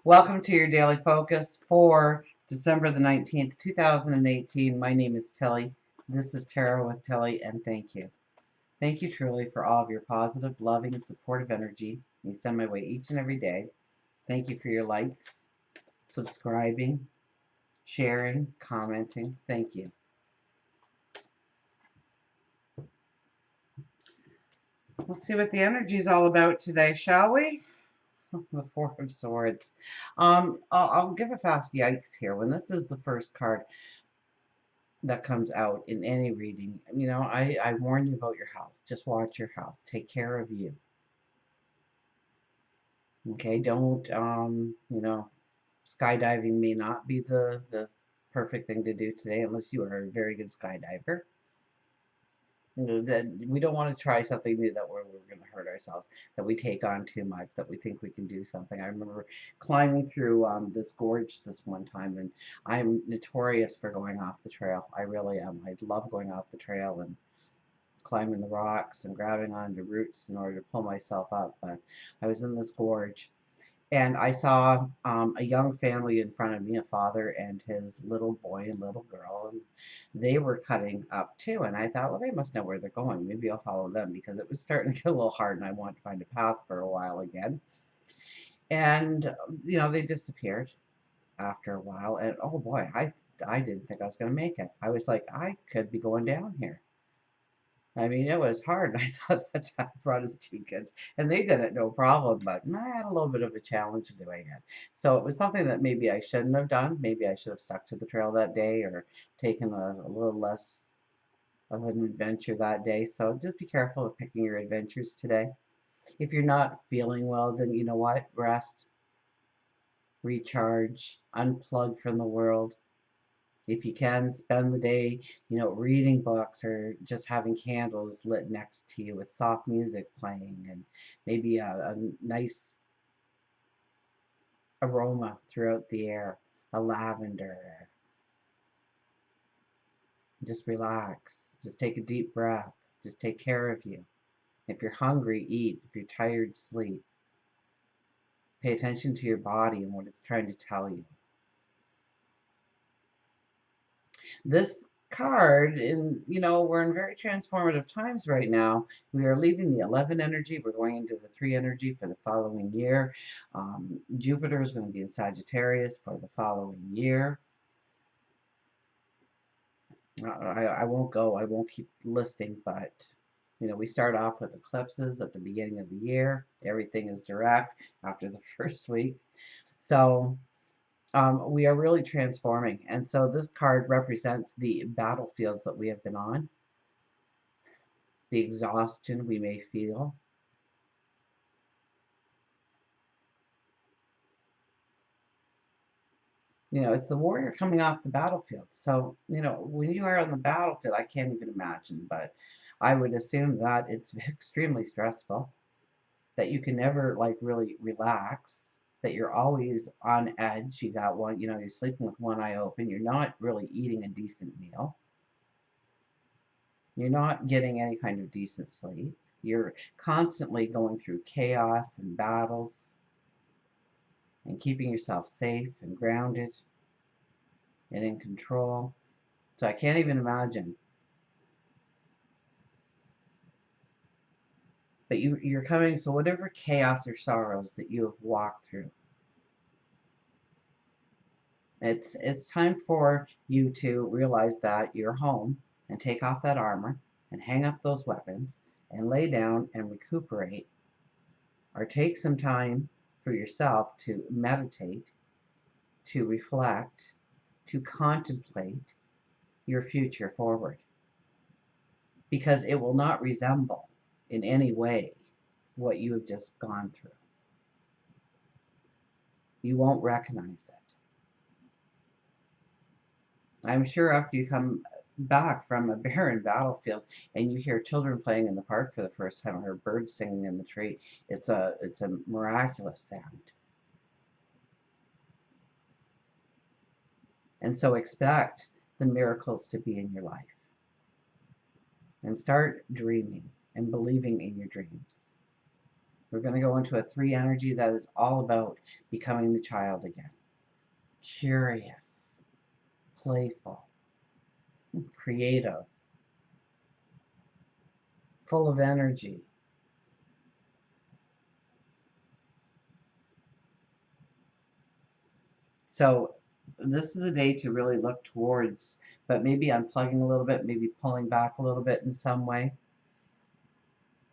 Welcome to your daily focus for December the 19th, 2018. My name is Tilly. This is Tarot with Tilly, and thank you. Thank you truly for all of your positive, loving, supportive energy you send my way each and every day. Thank you for your likes, subscribing, sharing, commenting. Thank you. Let's see what the energy is all about today, shall we? The Four of Swords. I'll give a fast yikes here. When this is the first card that comes out in any reading, I warn you about your health. Just watch your health. Take care of you. Okay, don't, skydiving may not be the perfect thing to do today unless you are a very good skydiver. That we don't want to try something new that we're going to hurt ourselves, that we take on too much, that we think we can do something. I remember climbing through this gorge this one time, and I'm notorious for going off the trail. I really am. I love going off the trail and climbing the rocks and grabbing onto roots in order to pull myself up. But I was in this gorge, and I saw a young family in front of me, a father and his little boy and little girl, and they were cutting up too. And I thought, well, they must know where they're going. Maybe I'll follow them, because it was starting to get a little hard and I wanted to find a path for a while again. And, they disappeared after a while. And oh boy, I didn't think I was going to make it. I was like, I could be going down here. I mean, it was hard. I thought that dad brought his two kids, and they did it no problem, but I had a little bit of a challenge doing it. So it was something that maybe I shouldn't have done. Maybe I should have stuck to the trail that day, or taken a little less of an adventure that day. So just be careful of picking your adventures today. If you're not feeling well, then you know what? Rest, recharge, unplug from the world. If you can, spend the day, reading books, or just having candles lit next to you with soft music playing, and maybe a nice aroma throughout the air, a lavender. Just relax. Just take a deep breath. Just take care of you. If you're hungry, eat. If you're tired, sleep. Pay attention to your body and what it's trying to tell you. This card, we're in very transformative times right now. We are leaving the 11 energy. We're going into the 3 energy for the following year. Jupiter is going to be in Sagittarius for the following year. I won't keep listing, but we start off with eclipses at the beginning of the year. Everything is direct after the first week. So we are really transforming. And so this card represents the battlefields that we have been on, the exhaustion we may feel. It's the warrior coming off the battlefield. So, when you are on the battlefield, I can't even imagine, but I would assume that it's extremely stressful, that you can never really relax, that you're always on edge. You got one, you're sleeping with one eye open. You're not really eating a decent meal. You're not getting any kind of decent sleep. You're constantly going through chaos and battles and keeping yourself safe and grounded and in control. So I can't even imagine. But you're coming, so whatever chaos or sorrows that you have walked through, it's time for you to realize that you're home, and take off that armor and hang up those weapons and lay down and recuperate, or take some time for yourself to meditate, to reflect, to contemplate your future forward, because it will not resemble in any way what you have just gone through. You won't recognize it. I'm sure after you come back from a barren battlefield and you hear children playing in the park for the first time, or birds singing in the tree, it's a miraculous sound. And so expect the miracles to be in your life. And start dreaming and believing in your dreams. We're going to go into a 3 energy that is all about becoming the child again. Curious, playful, creative, full of energy. So this is a day to really look towards, but maybe unplugging a little bit, maybe pulling back a little bit in some way.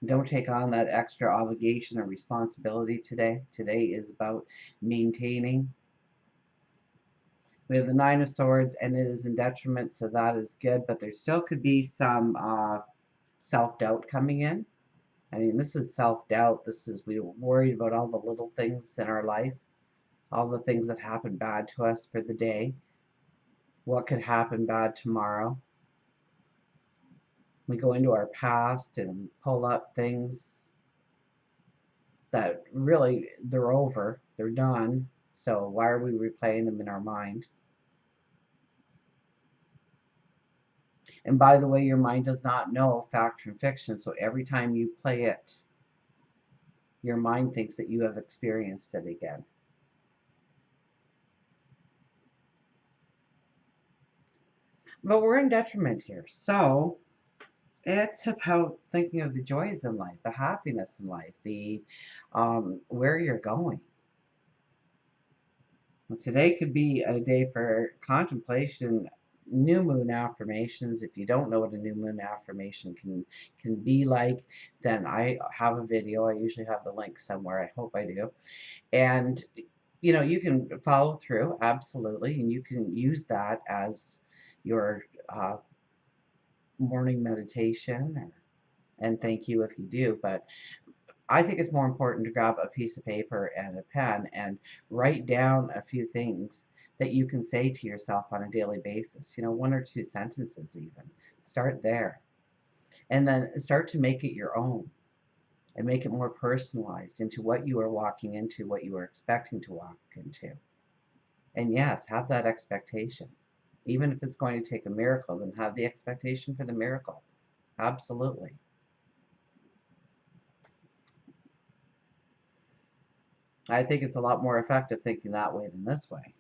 Don't take on that extra obligation or responsibility today. Today is about maintaining. We have the Nine of Swords, and it is in detriment, so that is good, but there still could be some self-doubt coming in. I mean, this is self-doubt. This is, we're worried about all the little things in our life, all the things that happen bad to us for the day. What could happen bad tomorrow? We go into our past and pull up things that really, they're over, they're done. So why are we replaying them in our mind? And by the way, your mind does not know fact from fiction. So every time you play it, your mind thinks that you have experienced it again. But we're in detriment here. So it's about thinking of the joys in life, the happiness in life, the where you're going. Well, today could be a day for contemplation, new moon affirmations. If you don't know what a new moon affirmation can be like, then I have a video. I usually have the link somewhere. I hope I do. And you know, you can follow through, absolutely, and you can use that as your morning meditation, and thank you if you do. But I think it's more important to grab a piece of paper and a pen and write down a few things that you can say to yourself on a daily basis. You know, 1 or 2 sentences even. Start there. And then start to make it your own and make it more personalized into what you are walking into, what you are expecting to walk into. And yes, have that expectation. Even if it's going to take a miracle, then have the expectation for the miracle. Absolutely. I think it's a lot more effective thinking that way than this way.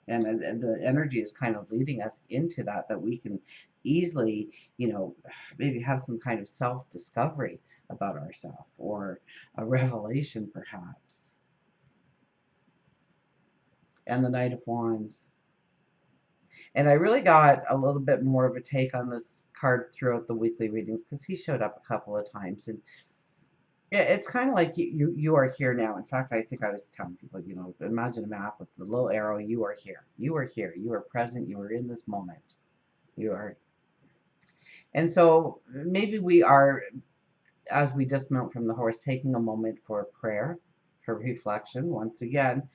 And the energy is kind of leading us into that we can easily, you know, maybe have some kind of self-discovery about ourselves, or a revelation perhaps. And the Knight of Wands. And I really got a little bit more of a take on this card throughout the weekly readings because he showed up a couple of times. And yeah, it's kind of like you are here now. In fact, I think I was telling people, you know, imagine a map with the little arrow. You are here. You are here. You are present. You are in this moment. You are. And so maybe we are, as we dismount from the horse, taking a moment for prayer, for reflection once again,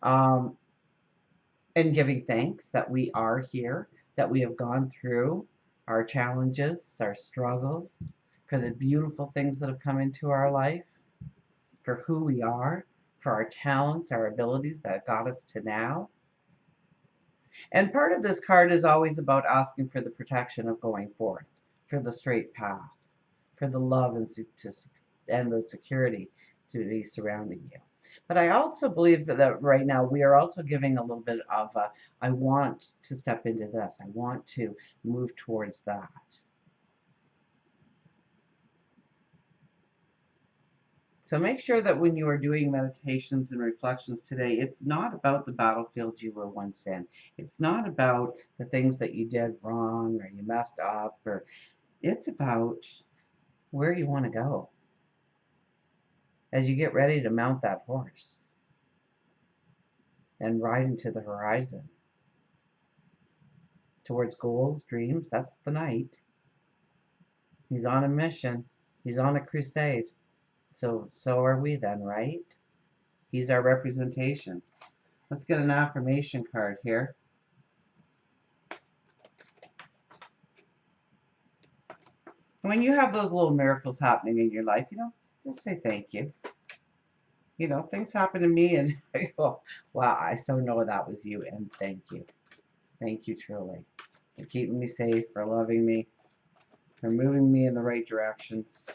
um, and giving thanks that we are here, that we have gone through our challenges, our struggles, for the beautiful things that have come into our life, for who we are, for our talents, our abilities that got us to now. And part of this card is always about asking for the protection of going forth, for the straight path, for the love and the security to be surrounding you. But I also believe that right now we are also giving a little bit of I want to step into this. I want to move towards that. So make sure that when you are doing meditations and reflections today, it's not about the battlefield you were once in. It's not about the things that you did wrong or you messed up, or it's about where you want to go as you get ready to mount that horse and ride into the horizon towards goals, dreams. That's the knight. He's on a mission. He's on a crusade. So are we then, right? He's our representation. Let's get an affirmation card here. When you have those little miracles happening in your life, you know, just say thank you. You know, things happen to me and I go, wow, I so know that was you, and thank you. Thank you truly for keeping me safe, for loving me, for moving me in the right directions.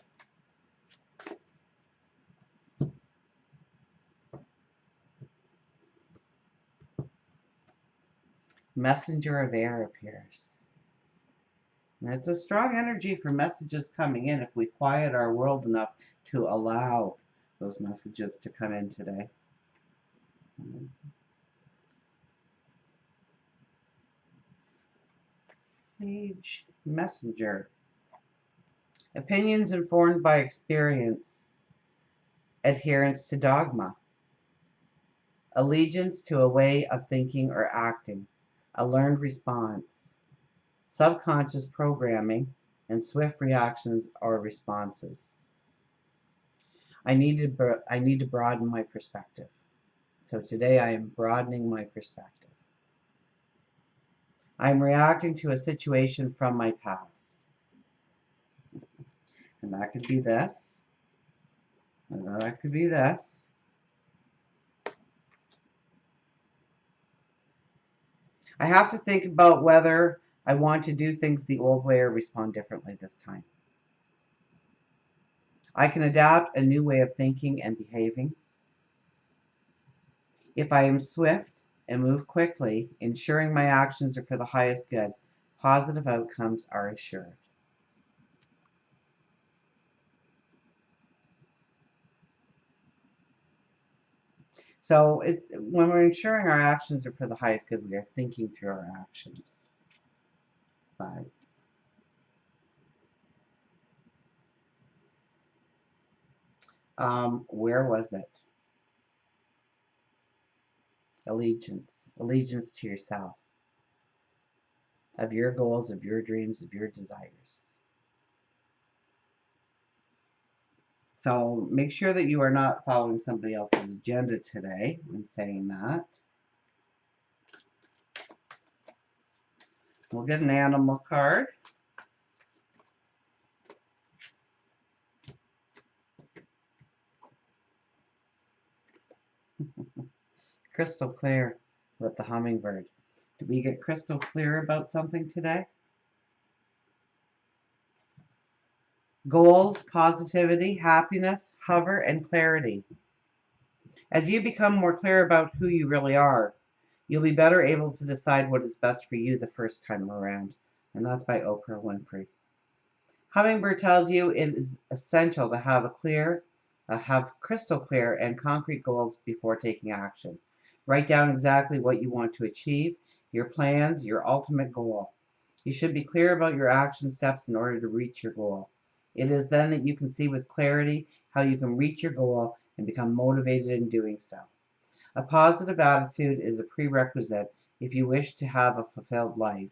Messenger of air appears. And it's a strong energy for messages coming in if we quiet our world enough to allow those messages to come in today. Page Messenger. Opinions informed by experience. Adherence to dogma. Allegiance to a way of thinking or acting. A learned response. Subconscious programming and swift reactions or responses. I need to broaden my perspective. So today I am broadening my perspective. I am reacting to a situation from my past. And that could be this. And that could be this. I have to think about whether I want to do things the old way or respond differently this time. I can adapt a new way of thinking and behaving. If I am swift and move quickly, ensuring my actions are for the highest good, positive outcomes are assured. So when we're ensuring our actions are for the highest good, we are thinking through our actions. 5. Where was it? Allegiance. Allegiance to yourself. Of your goals, of your dreams, of your desires. So make sure that you are not following somebody else's agenda today when saying that. We'll get an animal card. Crystal clear with the hummingbird. Did we get crystal clear about something today? Goals, positivity, happiness, hover, and clarity. As you become more clear about who you really are, you'll be better able to decide what is best for you the first time around. And that's by Oprah Winfrey. Hummingbird tells you it is essential to have crystal clear and concrete goals before taking action. Write down exactly what you want to achieve, your plans, your ultimate goal. You should be clear about your action steps in order to reach your goal. It is then that you can see with clarity how you can reach your goal and become motivated in doing so. A positive attitude is a prerequisite if you wish to have a fulfilled life.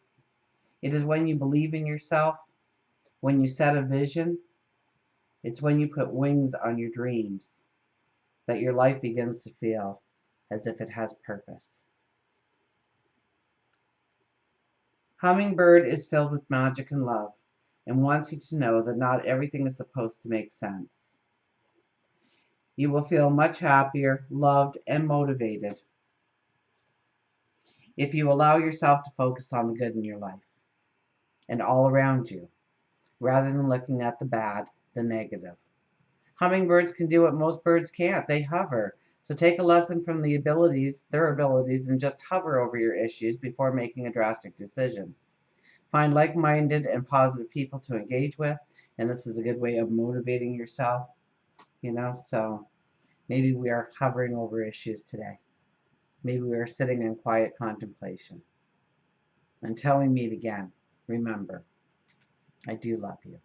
It is when you believe in yourself, when you set a vision, it's when you put wings on your dreams that your life begins to feel as if it has purpose. Hummingbird is filled with magic and love and wants you to know that not everything is supposed to make sense. You will feel much happier, loved, and motivated if you allow yourself to focus on the good in your life and all around you, rather than looking at the bad, the negative. Hummingbirds can do what most birds can't. They hover. So take a lesson from their abilities, and just hover over your issues before making a drastic decision. Find like-minded and positive people to engage with, and this is a good way of motivating yourself, so maybe we are hovering over issues today. Maybe we are sitting in quiet contemplation. Until we meet again, remember, I do love you.